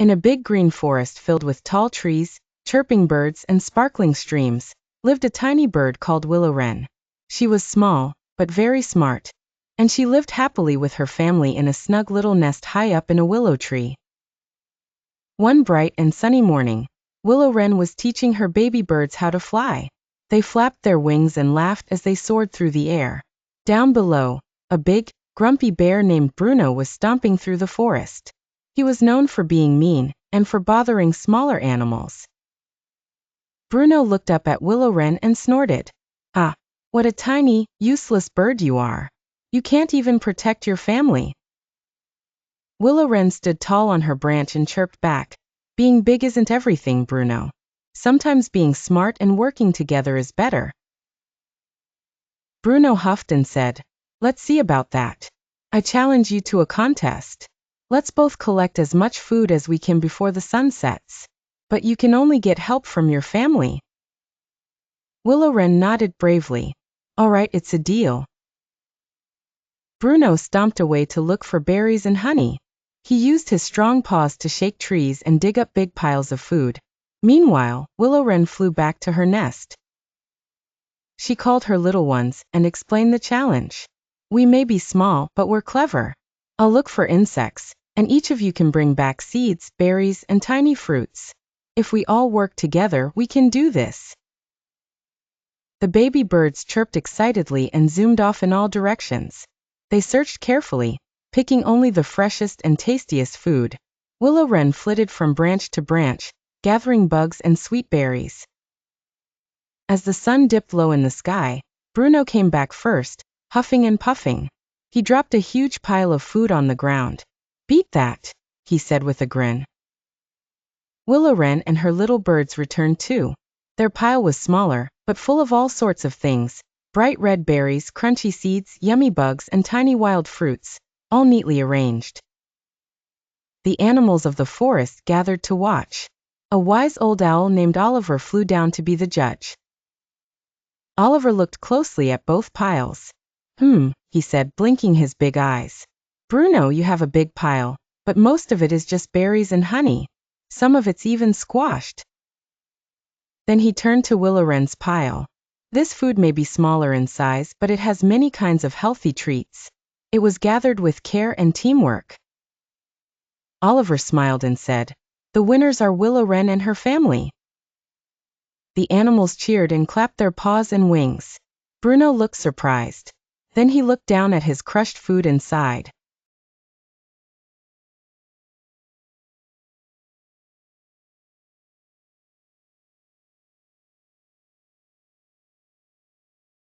In a big green forest filled with tall trees, chirping birds, and sparkling streams, lived a tiny bird called Willow Wren. She was small, but very smart, and she lived happily with her family in a snug little nest high up in a willow tree. One bright and sunny morning, Willow Wren was teaching her baby birds how to fly. They flapped their wings and laughed as they soared through the air. Down below, a big, grumpy bear named Bruno was stomping through the forest. He was known for being mean and for bothering smaller animals. Bruno looked up at Willow Wren and snorted. "Ah, what a tiny, useless bird you are. You can't even protect your family." Willow Wren stood tall on her branch and chirped back. "Being big isn't everything, Bruno. Sometimes being smart and working together is better." Bruno huffed and said, "Let's see about that. I challenge you to a contest. Let's both collect as much food as we can before the sun sets. But you can only get help from your family." Willow Wren nodded bravely. "All right, it's a deal." Bruno stomped away to look for berries and honey. He used his strong paws to shake trees and dig up big piles of food. Meanwhile, Willow Wren flew back to her nest. She called her little ones and explained the challenge. "We may be small, but we're clever. I'll look for insects, and each of you can bring back seeds, berries, and tiny fruits. If we all work together, we can do this." The baby birds chirped excitedly and zoomed off in all directions. They searched carefully, picking only the freshest and tastiest food. Willow Wren flitted from branch to branch, gathering bugs and sweet berries. As the sun dipped low in the sky, Bruno came back first, huffing and puffing. He dropped a huge pile of food on the ground. "Beat that," he said with a grin. Willow Wren and her little birds returned too. Their pile was smaller, but full of all sorts of things: bright red berries, crunchy seeds, yummy bugs, and tiny wild fruits, all neatly arranged. The animals of the forest gathered to watch. A wise old owl named Oliver flew down to be the judge. Oliver looked closely at both piles. He said, blinking his big eyes. "Bruno, you have a big pile, but most of it is just berries and honey. Some of it's even squashed." Then he turned to Willow Wren's pile. "This food may be smaller in size, but it has many kinds of healthy treats. It was gathered with care and teamwork." Oliver smiled and said, "The winners are Willow Wren and her family." The animals cheered and clapped their paws and wings. Bruno looked surprised. Then he looked down at his crushed food and sighed.